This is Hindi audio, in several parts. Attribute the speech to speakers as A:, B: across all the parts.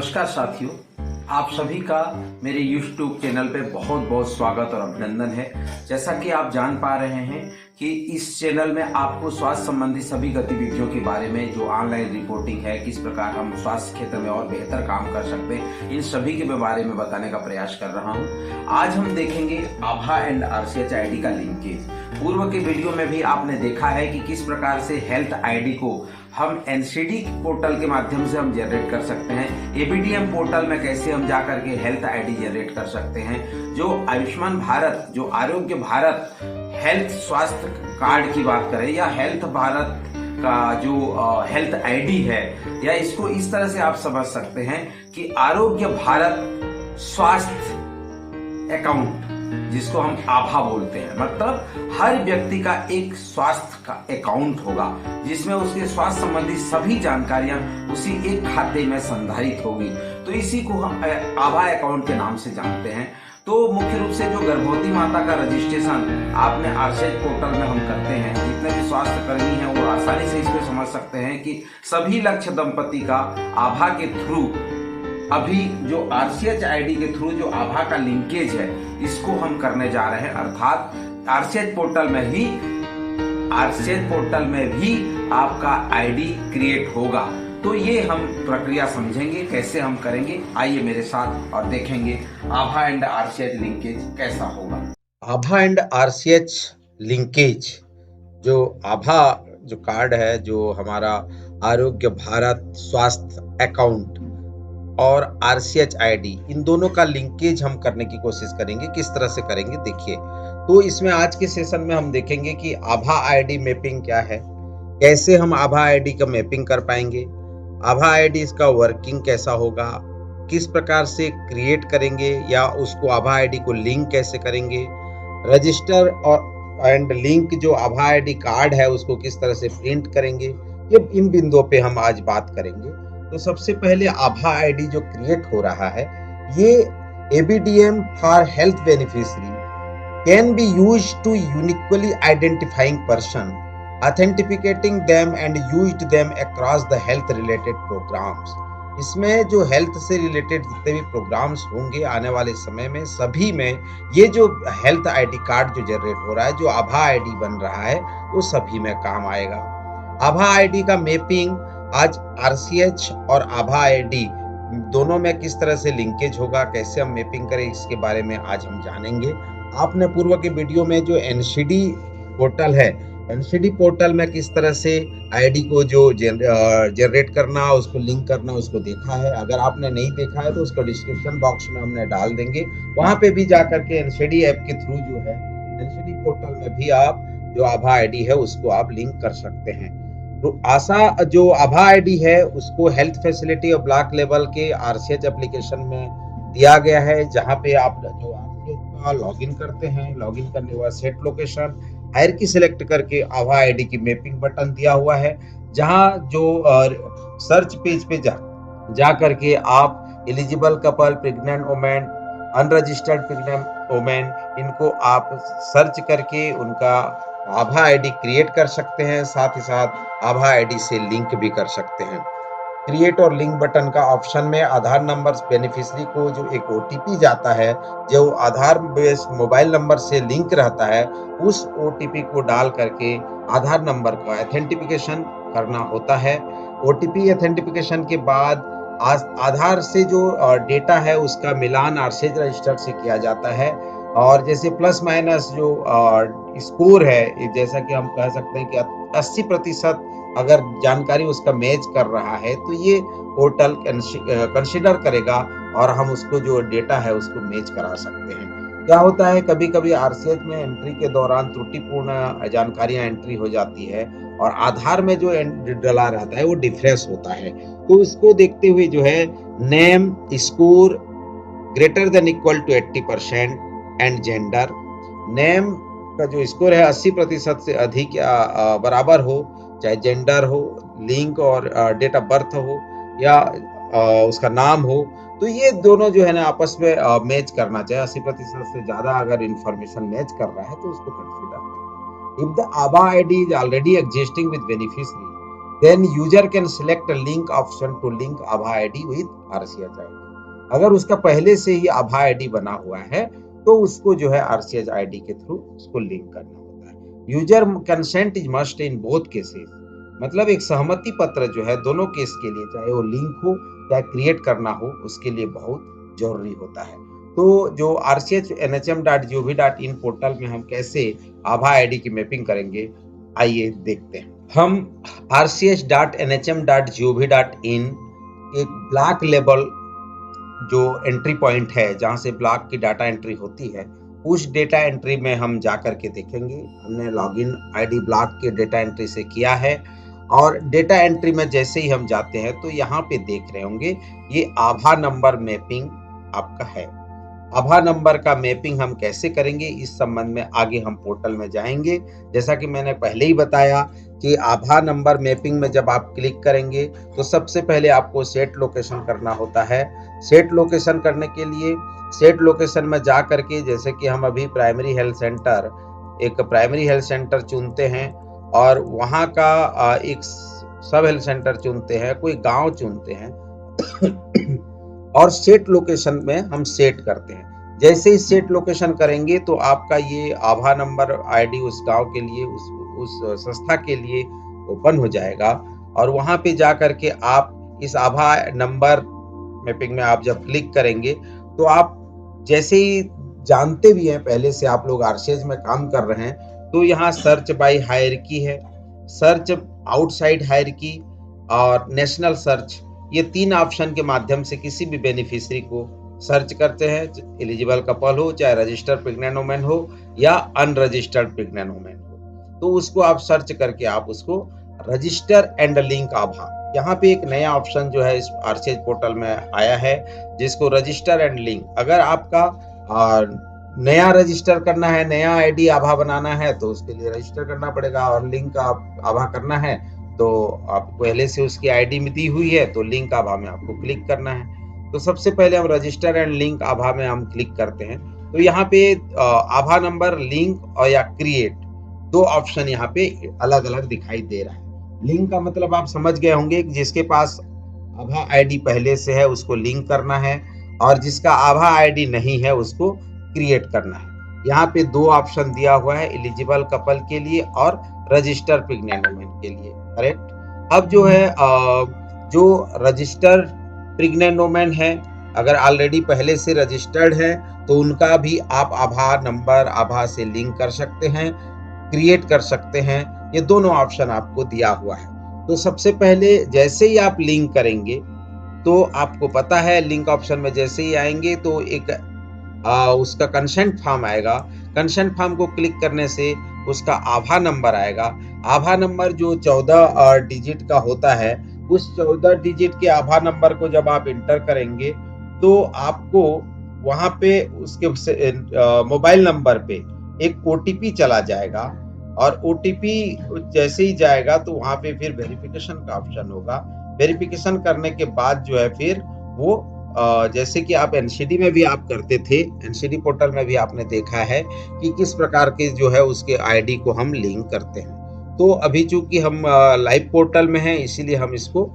A: नमस्कार साथियों, आप सभी का मेरे YouTube चैनल पे बहुत बहुत स्वागत और अभिनंदन है। जैसा कि आप जान पा रहे हैं कि इस चैनल में आपको स्वास्थ्य संबंधी सभी गतिविधियों के बारे में जो ऑनलाइन रिपोर्टिंग है, किस प्रकार हम स्वास्थ्य क्षेत्र में और बेहतर काम कर सकते हैं, इन सभी के बारे में बताने का प्रयास कर रहा हूं। आज हम देखेंगे आभा एंड आरसीएच आईडी का लिंकेज। पूर्व के वीडियो में भी आपने देखा है कि किस प्रकार से हेल्थ आईडी को हम एनसीडी पोर्टल के माध्यम से हम जनरेट कर सकते हैं। एबीडीएम पोर्टल में कैसे हम जाकर के हेल्थ आईडी जनरेट कर सकते हैं। जो आयुष्मान भारत, जो आरोग्य भारत हेल्थ स्वास्थ्य कार्ड की बात करें या हेल्थ भारत का जो हेल्थ आईडी है, या इसको इस तरह से आप समझ सकते हैं कि आरोग्य भारत स्वास्थ्य अकाउंट, जिसको हम आभा बोलते हैं, मतलब हर व्यक्ति का एक स्वास्थ्य का अकाउंट होगा जिसमें उसके स्वास्थ्य संबंधी सभी जानकारियां उसी एक खाते में संधारित होगी। तो इसी को हम आभा अकाउंट के नाम से जानते हैं। तो मुख्य रूप से जो गर्भवती माता का रजिस्ट्रेशन आपने आरसीएच पोर्टल में हम करते हैं, जितने भी स्वास्थ्य कर्मी हैं वो आसानी से इसको समझ सकते हैं कि सभी लक्ष्य दंपति का आभा के थ्रू, अभी जो आरसीएच आईडी के थ्रू जो आभा का लिंकेज है, इसको हम करने जा रहे हैं। अर्थात आरसीएच पोर्टल में भी आपका आईडी क्रिएट होगा। तो ये हम प्रक्रिया समझेंगे, कैसे हम करेंगे। आइए मेरे साथ और देखेंगे आभा एंड आरसीएच लिंकेज कैसा होगा।
B: आभा एंड आरसीएच लिंकेज, जो आभा जो कार्ड है, जो हमारा आरोग्य भारत स्वास्थ्य अकाउंट और आरसीएच आईडी, इन दोनों का लिंकेज हम करने की कोशिश करेंगे। किस तरह से करेंगे देखिए। तो इसमें आज के सेशन में हम देखेंगे कि आभा आईडी मैपिंग क्या है, कैसे हम आभा आईडी का मैपिंग कर पाएंगे, आभा आईडी इसका वर्किंग कैसा होगा, किस प्रकार से क्रिएट करेंगे या उसको आभा आईडी को लिंक कैसे करेंगे, रजिस्टर और एंड लिंक जो आभा आईडी कार्ड है उसको किस तरह से प्रिंट करेंगे, ये इन बिंदुओं पे हम आज बात करेंगे। तो सबसे पहले आभा आईडी जो क्रिएट हो रहा है, ये ABDM for health beneficiary can be used to uniquely identifying person, authenticating them and used them across the health related programmes. इसमें जो हेल्थ से रिलेटेड जितने भी प्रोग्राम्स होंगे आने वाले समय में, सभी में ये जो हेल्थ आईडी कार्ड जो जनरेट हो रहा है, जो आभा आईडी बन रहा है, वो सभी में काम आएगा। आभा आईडी का मैपिंग आज आरसीएच और आभा आईडी दोनों में किस तरह से लिंकेज होगा, कैसे हम मैपिंग करें, इसके बारे में आज हम जानेंगे। आपने पूर्व के वीडियो में जो एनसीडी पोर्टल है, एनसीडी पोर्टल में किस तरह से आईडी को जो जनरेट करना, उसको लिंक करना, उसको देखा है। अगर आपने नहीं देखा है तो उसको डिस्क्रिप्शन बॉक्स में हमने डाल देंगे, वहां पे भी जाकर के एनसीडी ऐप के थ्रू जो है, एनसीडी पोर्टल में भी आप जो आभा आईडी है उसको आप लिंक कर सकते हैं। तो आशा जो आभा आईडी है उसको हेल्थ फैसिलिटी और ब्लॉक लेवल के आरसीएच एप्लीकेशन में दिया गया है, जहां पे आप जो आरसीएच का लॉगिन करते हैं, लॉगिन करने के बाद सेट लोकेशन हायरार्की सिलेक्ट करके आभा आईडी की मैपिंग बटन दिया हुआ है, जहां जो सर्च पेज पे जा करके आप eligible couple, pregnant women, unregistered pregnant women, इनको आप सर्च करके उनका आभा आईडी क्रिएट कर सकते हैं। साथ ही साथ आभा आईडी से लिंक भी कर सकते हैं। क्रिएट और लिंक बटन का ऑप्शन में आधार नंबर बेनिफिशियरी को जो एक ओटीपी जाता है, जो आधार बेस मोबाइल नंबर से लिंक रहता है, उस ओटीपी को डाल करके आधार नंबर का ऑथेंटिफिकेशन करना होता है। ओटीपी ऑथेंटिफिकेशन के बाद आधार से जो डेटा है उसका मिलान आरसीएच रजिस्टर से किया जाता है। और जैसे प्लस माइनस जो स्कोर है, जैसा कि हम कह सकते हैं कि 80% अगर जानकारी उसका मैच कर रहा है तो ये पोर्टल कंसीडर करेगा और हम उसको जो डेटा है उसको मैच करा सकते हैं। क्या होता है, कभी कभी आरसीएच में एंट्री के दौरान त्रुटिपूर्ण जानकारियां एंट्री हो जाती है और आधार में जो डला रहता है वो डिफरेंस होता है। तो इसको देखते हुए जो है name score greater than equal to 80% and gender, name का जो स्कोर है 80% से अधिक या बराबर हो, चाहे जेंडर हो, लिंक और डेट ऑफ बर्थ हो या उसका नाम हो, तो ये दोनों जो है ना आपस में मैच करना चाहिए। 80% से ज्यादा अगर इंफॉर्मेशन मैच कर रहा है तो उसको कंसीडर करें। If the Abha ID is already existing with beneficiary, then user can select a link option to link Abha ID with RCH ID. अगर उसका पहले से ही आभा आईडी बना हुआ है तो उसको जो है RCH आईडी के थ्रू उसको लिंक करना होता है। User consent is must in both cases, मतलब एक सहमति पत्र जो है दोनों केस के लिए, चाहे वो लिंक हो या क्रिएट करना हो, उसके लिए बहुत जरूरी होता है। तो जो rchnhm.gov.in पोर्टल में हम कैसे आभा आईडी की मैपिंग करेंगे, आइए देखते हैं। हम rch.nhm.gov.in एक ब्लॉक लेवल जो एंट्री पॉइंट है जहां से ब्लॉक की डाटा एंट्री होती है, उस डेटा एंट्री में हम जा करके देखेंगे। हमने लॉगिन आईडी ब्लॉक के डेटा एंट्री से किया है और डेटा एंट्री में जैसे ही हम जाते हैं तो यहाँ पे देख रहे होंगे ये आभा नंबर मैपिंग आपका है। आभा नंबर का मैपिंग हम कैसे करेंगे इस संबंध में आगे हम पोर्टल में जाएंगे। जैसा कि मैंने पहले ही बताया कि आभा नंबर मैपिंग में जब आप क्लिक करेंगे तो सबसे पहले आपको सेट लोकेशन करना होता है। सेट लोकेशन करने के लिए सेट लोकेशन में जा करके, जैसे कि हम अभी प्राइमरी हेल्थ सेंटर, एक प्राइमरी हेल्थ सेंटर चुनते हैं और वहाँ का एक सब हेल्थ सेंटर चुनते हैं, कोई गांव चुनते हैं और सेट लोकेशन में हम सेट करते हैं। जैसे ही सेट लोकेशन करेंगे तो आपका ये आभा नंबर आईडी उस गांव के लिए, उस संस्था के लिए ओपन हो जाएगा और वहां पे जा करके आप इस आभा नंबर मैपिंग में आप जब क्लिक करेंगे तो आप जैसे ही जानते भी हैं, पहले से आप लोग आरसीएच में काम कर रहे हैं, तो यहाँ सर्च बाय हायरार्की है, सर्च आउटसाइड हायरार्की और नेशनल सर्च, ये 3 ऑप्शन के माध्यम से किसी भी बेनिफिशियरी को सर्च करते हैं। एलिजिबल कपल हो, चाहे रजिस्टर्ड प्रेग्नेंट वुमेन हो या अनरजिस्टर्ड प्रेग्नेंट वुमेन हो, तो उसको आप सर्च करके आप उसको रजिस्टर एंड लिंक आभा, यहाँ पे एक नया ऑप्शन जो है इस आरसीएच पोर्टल में आया है जिसको रजिस्टर एंड लिंक। अगर आपका नया रजिस्टर करना है, नया आईडी आभा बनाना है तो उसके लिए रजिस्टर करना पड़ेगा, और लिंक आभा करना है तो आप पहले से उसकी आईडी में दी हुई है तो लिंक आभा में आपको क्लिक करना है। तो सबसे पहले हम रजिस्टर एंड लिंक आभा में हम क्लिक करते हैं तो यहाँ पे आभा नंबर, लिंक और या क्रिएट, 2 ऑप्शन यहाँ पे अलग अलग दिखाई दे रहा है। लिंक का मतलब आप समझ गए होंगे, जिसके पास आभा आईडी पहले से है उसको लिंक करना है और जिसका आभा आईडी नहीं है उसको क्रिएट करना है। यहाँ पे 2 ऑप्शन दिया हुआ है, एलिजिबल कपल के लिए और रजिस्टर प्रेग्नेंट वुमेन के लिए, करेक्ट। अब जो है जो रजिस्टर प्रेग्नेंट वुमेन है, अगर ऑलरेडी पहले से रजिस्टर्ड है तो उनका भी आप आभा नंबर आभा से लिंक कर सकते हैं, क्रिएट कर सकते हैं। ये दोनों ऑप्शन आपको दिया हुआ है। तो सबसे पहले जैसे ही आप लिंक करेंगे तो आपको पता है लिंक ऑप्शन में जैसे ही आएंगे तो एक उसका कंसेंट फॉर्म आएगा। कंसेंट फॉर्म को क्लिक करने से उसका आभा नंबर आएगा। आभा नंबर जो 14 डिजिट का होता है, उस 14 डिजिट के आभा नंबर को जब आप इंटर करेंगे तो आपको वहां पे उसके मोबाइल नंबर पे एक ओटीपी चला जाएगा और ओटीपी जैसे ही जाएगा तो वहां पे फिर वेरिफिकेशन का ऑप्शन होगा। वेरिफिकेशन करने के बाद जो है फिर वो जैसे कि आप एनसीडी में भी आप करते थे, एनसीडी पोर्टल में भी आपने देखा है कि किस प्रकार के जो है उसके आईडी को हम लिंक करते हैं। तो अभी चूंकि हम लाइव पोर्टल में हैं इसीलिए हम इसको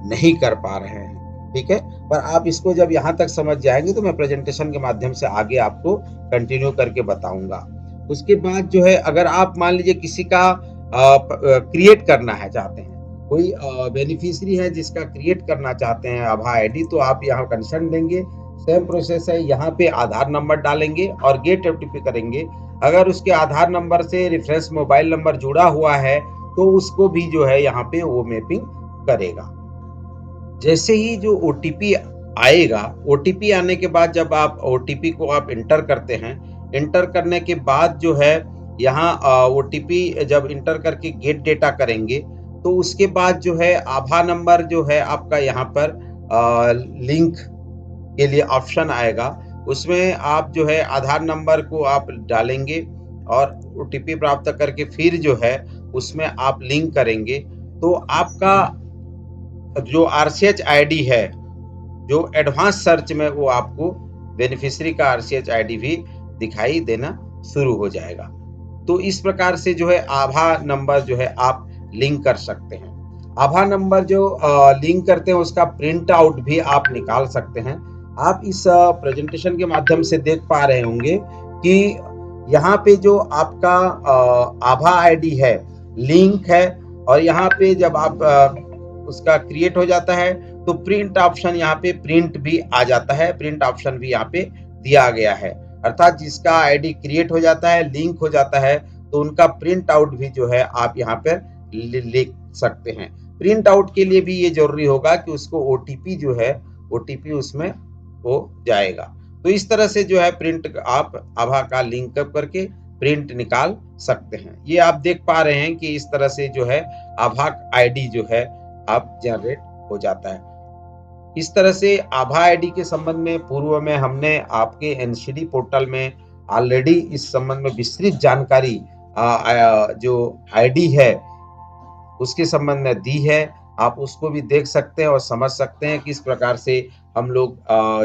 B: नहीं कर पा रहे हैं, ठीक है। पर आप इसको जब यहाँ तक समझ जाएंगे तो मैं प्रेजेंटेशन के माध्यम से आगे आपको कंटिन्यू करके बताऊंगा। उसके बाद जो है अगर आप मान लीजिए किसी का क्रिएट करना है चाहते हैं, कोई बेनिफिशियरी है जिसका क्रिएट करना चाहते हैं आभा आईडी, तो आप यहाँ कंसेंट देंगे। सेम प्रोसेस है, यहाँ पे आधार नंबर डालेंगे और गेट ओटीपी करेंगे। अगर उसके आधार नंबर से रेफरेंस मोबाइल नंबर जुड़ा हुआ है तो उसको भी जो है यहाँ पे वो मैपिंग करेगा। जैसे ही जो ओटीपी आएगा, ओटीपी आने के बाद जब आप ओटीपी को आप इंटर करते हैं, इंटर करने के बाद जो है यहाँ ओटीपी जब इंटर करके गेट डेटा करेंगे तो उसके बाद जो है आभा नंबर जो है आपका यहाँ पर लिंक के लिए ऑप्शन आएगा। उसमें आप जो है आधार नंबर को आप डालेंगे और ओटीपी प्राप्त करके फिर जो है उसमें आप लिंक करेंगे तो आपका जो आरसीएच आईडी है, जो एडवांस सर्च में वो आपको बेनिफिशियरी का आरसीएच आईडी भी दिखाई देना शुरू हो जाएगा। तो इस प्रकार से जो है आभा नंबर जो है आप लिंक कर सकते हैं। आभा नंबर जो लिंक करते हैं उसका प्रिंट आउट भी आप निकाल सकते हैं। आप इस प्रेजेंटेशन के माध्यम से देख पा रहे होंगे कि यहाँ पे जो आपका आभा आईडी है, लिंक है, और यहाँ पे जब आप उसका क्रिएट हो जाता है तो प्रिंट ऑप्शन यहाँ पे प्रिंट भी आ जाता है, प्रिंट ऑप्शन भी यहाँ पे दिया गया है। अर्थात जिसका आईडी क्रिएट हो जाता है, लिंक हो जाता है, तो उनका प्रिंट आउट भी जो है आप यहाँ पर लिख सकते हैं। प्रिंट आउट के लिए भी ये जरूरी होगा कि उसको ओटीपी जो है, ओटीपी उसमें हो जाएगा। तो इस तरह से जो है प्रिंट आप आभा का लिंक अप करके प्रिंट निकाल सकते हैं। ये आप देख पा रहे हैं कि इस तरह से जो है आभा आईडी जो है आप जनरेट हो जाता है। इस तरह से आभा आईडी के संबंध में पूर्व में हमने आपके एनसीडी पोर्टल में ऑलरेडी इस संबंध में विस्तृत जानकारी जो आईडी है उसके संबंध में दी है। आप उसको भी देख सकते हैं और समझ सकते हैं किस प्रकार से हम लोग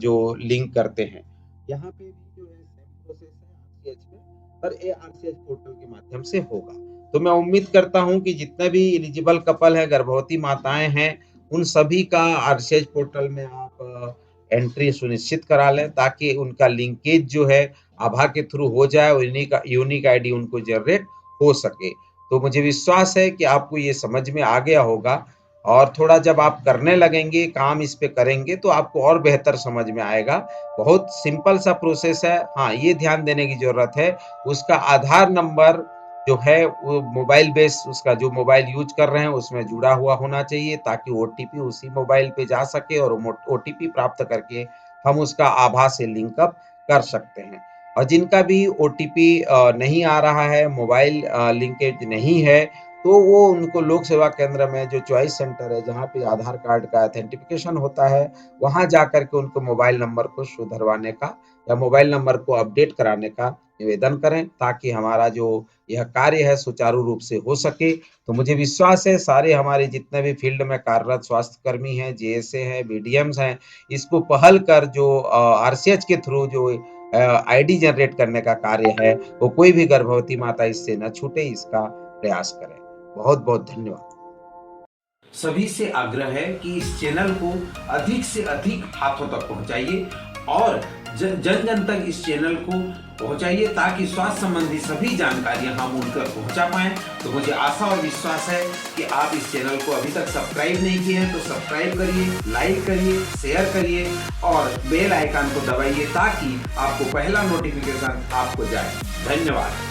B: जो लिंक करते हैं। यहाँ पे भी जो है सेम प्रोसेस है आरसीएच में, पर ये आरसीएच पोर्टल के माध्यम से होगा। तो मैं उम्मीद करता हूँ कि जितने भी एलिजिबल कपल है, गर्भवती माताएं हैं, उन सभी का आरसीएच पोर्टल में आप एंट्री सुनिश्चित करा लें ताकि उनका लिंकेज जो है आभा के थ्रू हो जाए और यूनिक आईडी उनको जनरेट हो सके। तो मुझे विश्वास है कि आपको ये समझ में आ गया होगा, और थोड़ा जब आप करने लगेंगे, काम इस पे करेंगे, तो आपको और बेहतर समझ में आएगा। बहुत सिंपल सा प्रोसेस है। हाँ, ये ध्यान देने की जरूरत है, उसका आधार नंबर जो है वो मोबाइल बेस, उसका जो मोबाइल यूज कर रहे हैं उसमें जुड़ा हुआ होना चाहिए ताकि ओटीपी उसी मोबाइल पे जा सके और ओटीपी प्राप्त करके हम उसका आभा से लिंक अप कर सकते हैं। और जिनका भी ओटीपी नहीं आ रहा है, मोबाइल लिंकेज नहीं है, तो वो उनको लोक सेवा केंद्र में जो चॉइस सेंटर है जहाँ पे आधार कार्ड का ऑथेंटिफिकेशन होता है, वहाँ जाकर के उनको मोबाइल नंबर को सुधरवाने का या मोबाइल नंबर को अपडेट कराने का निवेदन करें ताकि हमारा जो यह कार्य है सुचारू रूप से हो सके। तो मुझे विश्वास है सारे हमारे जितने भी फील्ड में कार्यरत स्वास्थ्यकर्मी हैं, जेएसए हैं, बीडीएम्स हैं, इसको पहल कर जो आरसीएच के थ्रू जो आईडी जनरेट करने का कार्य है, वो कोई भी गर्भवती माता इससे न छूटे, इसका प्रयास करें। बहुत बहुत धन्यवाद।
A: सभी से आग्रह है कि इस चैनल को अधिक से अधिक हाथों तक पहुंचाइए और जन जन तक इस चैनल को पहुंचाइए ताकि स्वास्थ्य संबंधी सभी जानकारियां हम उन तक पहुंचा पाएं। तो मुझे आशा और विश्वास है कि आप इस चैनल को अभी तक सब्सक्राइब नहीं किए हैं तो सब्सक्राइब करिए, लाइक करिए, शेयर करिए और बेल आइकन को दबाइए ताकि आपको पहला नोटिफिकेशन आपको जाए। धन्यवाद।